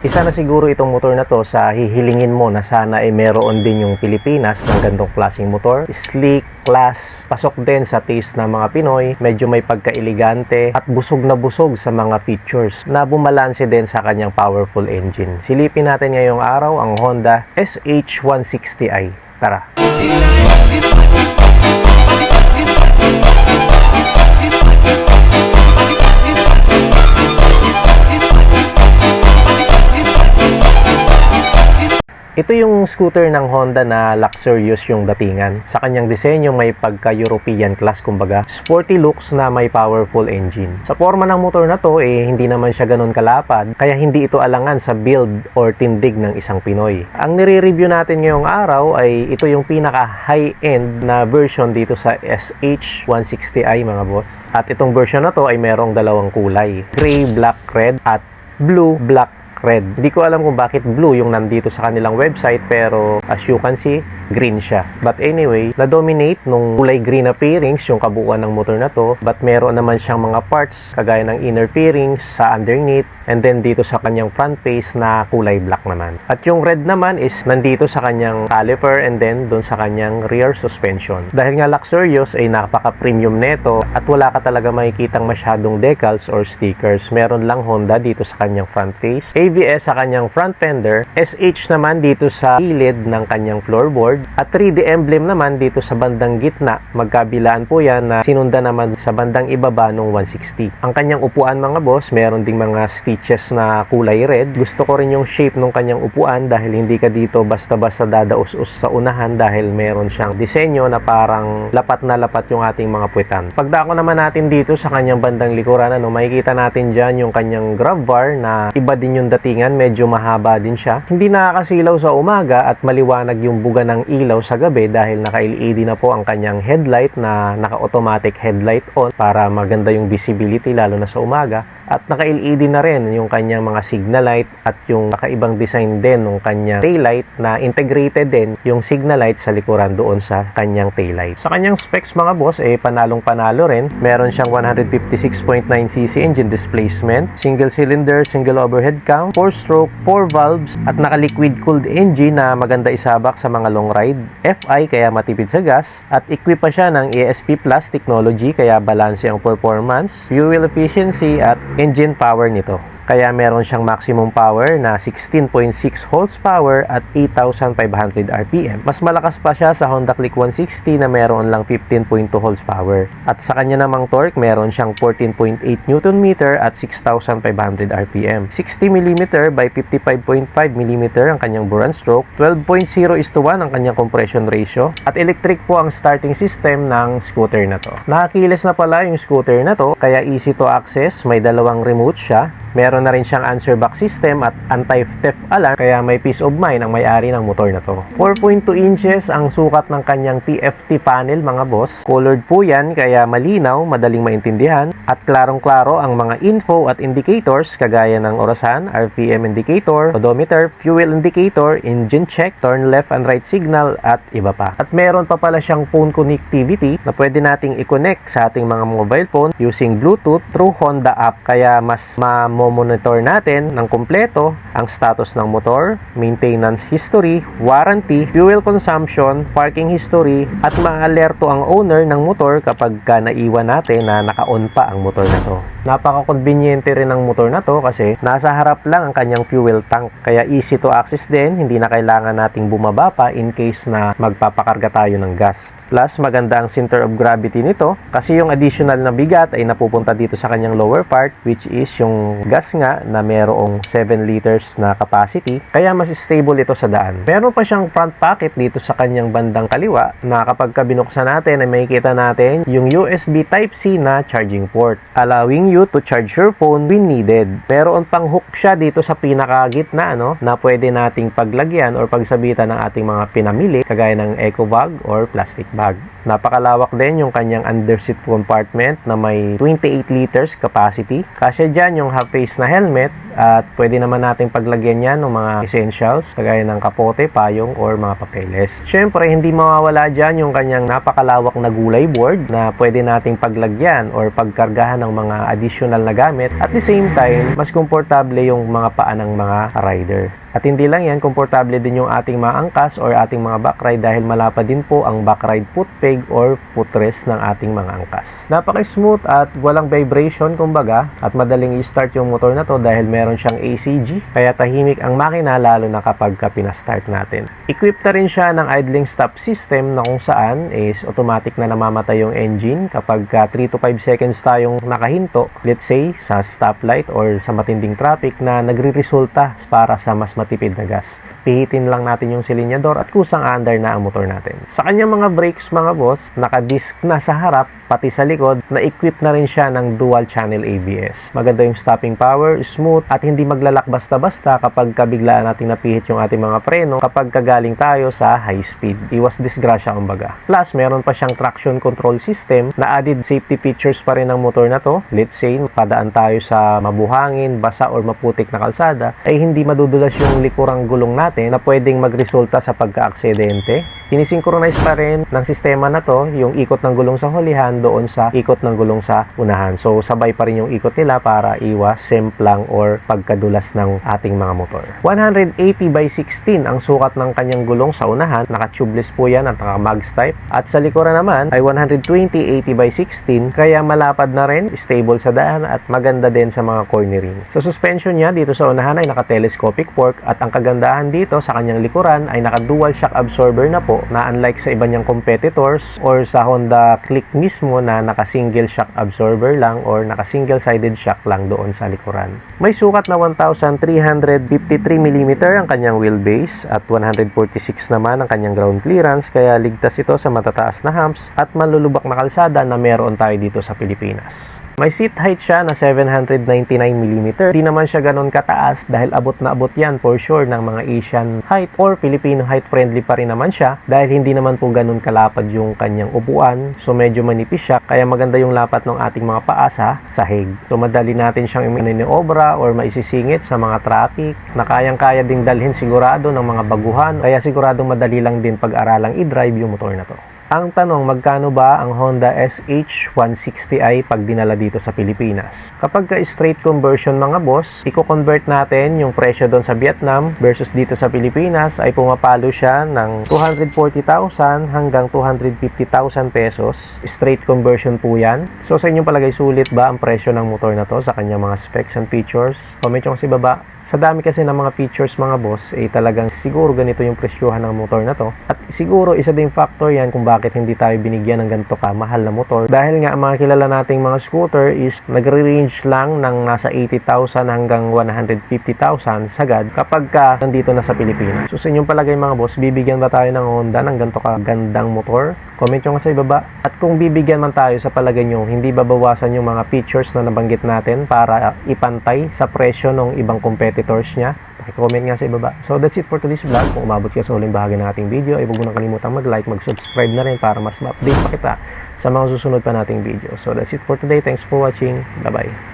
Isa na siguro itong motor na to sa hihilingin mo na sana ay meron din yung Pilipinas ng ganitong klaseng motor. Sleek, class, pasok din sa taste ng mga Pinoy, medyo may pagka-elegante at busog na busog sa mga features na bumalanse din sa kanyang powerful engine. Silipin natin ngayong araw ang Honda SH160i. Tara! Ito yung scooter ng Honda na luxurious yung datingan. Sa kanyang disenyo may pagka-European class kumbaga. Sporty looks na may powerful engine. Sa forma ng motor na to hindi naman siya ganun kalapad, kaya hindi ito alangan sa build or tindig ng isang Pinoy. Ang nire-review natin ngayong araw ay ito yung pinaka high-end na version dito sa SH160i mga boss. At itong version na to ay merong dalawang kulay. Gray, black, red at blue, black, red. Hindi ko alam kung bakit blue yung nandito sa kanilang website, pero as you can see, green siya. But anyway, na-dominate nung kulay green na fairings yung kabuuan ng motor na to, but meron naman siyang mga parts kagaya ng inner fairings sa underneath, and then dito sa kanyang front face na kulay black naman. At yung red naman is nandito sa kanyang caliper and then doon sa kanyang rear suspension. Dahil nga luxurious ay napaka-premium neto at wala ka talaga makikitang masyadong decals or stickers. Meron lang Honda dito sa kanyang front face, ABS sa kanyang front fender, SH naman dito sa gilid ng kanyang floorboard, at 3D emblem naman dito sa bandang gitna. Magkabilaan po yan na sinunda naman sa bandang ibaba ng 160. Ang kanyang upuan mga boss, meron ding mga stitches na kulay red. Gusto ko rin yung shape ng kanyang upuan dahil hindi ka dito basta-basta dadaus-us sa unahan dahil meron siyang disenyo na parang lapat na lapat yung ating mga puwetan. Pagdako naman natin dito sa kanyang bandang likuran, makikita natin dyan yung kanyang grab bar na iba din yung datingan, medyo mahaba din siya. Hindi nakakasilaw sa umaga at maliwanag yung buga ng ilaw sa gabi dahil naka-LED na po ang kanyang headlight na naka-automatic headlight on para maganda yung visibility lalo na sa umaga. At naka-LED na rin yung kanyang mga signal light at yung kakaibang design din ng kanyang taillight na integrated din yung signal light sa likuran doon sa kanyang taillight. Sa kanyang specs mga boss, panalong-panalo rin. Meron siyang 156.9cc engine displacement, single cylinder, single overhead cam, 4-stroke, 4 valves, at naka-liquid cooled engine na maganda isabak sa mga long ride. FI kaya matipid sa gas, at equip pa siya ng ESP Plus technology kaya balanse ang performance, fuel efficiency at engine power nito. Kaya meron siyang maximum power na 16.6 horsepower at 8,500 RPM. Mas malakas pa siya sa Honda Click 160 na meron lang 15.2 horsepower. At sa kanya namang torque, meron siyang 14.8 Nm at 6,500 RPM. 60mm by 55.5mm ang kanyang bore and stroke. 12.0:1 ang kanyang compression ratio. At electric po ang starting system ng scooter na to. Nakakilis na pala yung scooter na to, kaya easy to access. May dalawang remote siya. Meron na rin siyang answer back system at anti-theft alarm, kaya may peace of mind ang may-ari ng motor na to. 4.2 inches ang sukat ng kanyang TFT panel mga boss. Colored po yan kaya malinaw, madaling maintindihan at klarong-klaro ang mga info at indicators kagaya ng orasan, RPM indicator, odometer, fuel indicator, engine check, turn left and right signal at iba pa. At meron pa pala siyang phone connectivity na pwede nating i-connect sa ating mga mobile phone using Bluetooth through Honda app, kaya mas monitor natin ng kumpleto ang status ng motor, maintenance history, warranty, fuel consumption, parking history, at ma-alerto ang owner ng motor kapag naiwan natin na naka-on pa ang motor na to. Napaka-conveniente rin ng motor na to kasi nasa harap lang ang kanyang fuel tank, kaya easy to access din, hindi na kailangan nating bumaba pa in case na magpapakarga tayo ng gas. Plus, maganda ang center of gravity nito kasi yung additional na bigat ay napupunta dito sa kanyang lower part, which is yung gas nga na merong 7 liters na capacity, kaya mas stable ito sa daan. Meron pa siyang front pocket dito sa kanyang bandang kaliwa na kapag binuksan natin ay makikita natin yung USB Type-C na charging port, allowing you to charge your phone when needed. Meron pang hook siya dito sa pinakagitna na pwede nating paglagyan or pagsabitan ng ating mga pinamili kagaya ng eco bag or plastic bag. Napakalawak din yung kanyang underseat compartment na may 28 liters capacity. Kasya dyan yung half-face na helmet at pwede naman natin paglagyan yan ng mga essentials kagaya ng kapote, payong, or mga papeles. Syempre, hindi mawawala dyan yung kanyang napakalawak na gulay board na pwede nating paglagyan or pagkargahan ng mga additional na gamit. At the same time, mas komportable yung mga paa ng mga rider. At hindi lang yan, komportable din yung ating mga angkas or ating mga backride dahil malapad din po ang backride foot peg or footrest ng ating mga angkas. Napaka-smooth at walang vibration kumbaga at madaling i-start yung motor na to dahil meron siyang ACG kaya tahimik ang makina lalo na kapag pinastart natin. Equipped na rin siya ng idling stop system na kung saan is automatic na namamatay yung engine kapag 3 to 5 seconds tayong nakahinto, let's say sa stoplight or sa matinding traffic na nagre-resulta para sa mas matipid na gas. Pihitin lang natin yung silinyador at kusang under na ang motor natin. Sa kanyang mga brakes mga boss, naka-disc na sa harap pati sa likod, na-equip na rin siya ng dual channel ABS. Maganda yung stopping power, smooth at hindi maglalak basta-basta kapag kabiglaan natin napihit yung ating mga preno kapag kagaling tayo sa high speed. Iwas disgrasya kumbaga. Plus, meron pa siyang traction control system na added safety features pa rin ng motor na to. Let's say, padaan tayo sa mabuhangin, basa or maputik na kalsada, ay hindi madudulas yung likurang gulong natin na pwedeng magresulta sa pagka-aksidente. Sinisynchronize pa rin ng sistema na to yung ikot ng gulong sa hulihan doon sa ikot ng gulong sa unahan. So, sabay pa rin yung ikot nila para iwas semplang or pagkadulas ng ating mga motor. 180/16 ang sukat ng kanyang gulong sa unahan. Naka-tubeless po yan at naka-mags type. At sa likuran naman ay 120/80/16 kaya malapad na rin, stable sa daan at maganda din sa mga cornering. Sa suspension niya dito sa unahan ay naka-telescopic fork at ang kagandahan dito sa kanyang likuran ay naka-dual shock absorber na po na unlike sa iba niyang competitors or sa Honda Click mismo na naka-single shock absorber lang or naka-single-sided shock lang doon sa likuran. May sukat na 1,353 mm ang kanyang wheelbase at 146 naman ang kanyang ground clearance kaya ligtas ito sa matataas na humps at malulubak na kalsada na meron tayo dito sa Pilipinas. May seat height siya na 799 mm. Di naman siya ganun kataas dahil abot na abot yan for sure ng mga Asian height or Filipino height friendly pa rin naman siya dahil hindi naman po ganun kalapad yung kanyang upuan. So medyo manipis siya kaya maganda yung lapat ng ating mga paa sa sahig. So madali natin siyang imininiobra or maisisingit sa mga traffic na kayang-kaya ding dalhin sigurado ng mga baguhan kaya siguradong madali lang din pag-aralang i-drive yung motor na to. Ang tanong, magkano ba ang Honda SH160i pag dinala dito sa Pilipinas? Kapag ka straight conversion mga boss, i-convert natin yung presyo doon sa Vietnam versus dito sa Pilipinas ay pumapalo siya ng 240,000 hanggang 250,000 pesos. Straight conversion po yan. So sa inyong palagay, sulit ba ang presyo ng motor na to sa kanyang mga specs and features? Comment nyo kasi baba. Sa dami kasi ng mga features mga boss, talagang siguro ganito yung presyohan ng motor na to. At siguro isa ding factor yan kung bakit hindi tayo binigyan ng ganito kamahal na motor. Dahil nga ang mga kilala nating mga scooter is nagre-range lang ng nasa 80,000 hanggang 150,000 sagad kapag ka nandito na sa Pilipinas. So sa inyong palagay mga boss, bibigyan ba tayo ng Honda ng ganito kagandang motor? Comment nyo nga sa ibaba. At kung bibigyan man tayo sa palagay nyo, hindi babawasan yung mga features na nabanggit natin para ipantay sa presyo ng ibang competitors niya? Comment nga sa ibaba. So that's it for today's vlog. Kung umabot ka sa huling bahagi ng ating video, ay huwag mo nang kalimutang mag-like, mag-subscribe na rin para mas ma-update pa kita sa mga susunod pa nating video. So that's it for today. Thanks for watching. Bye-bye.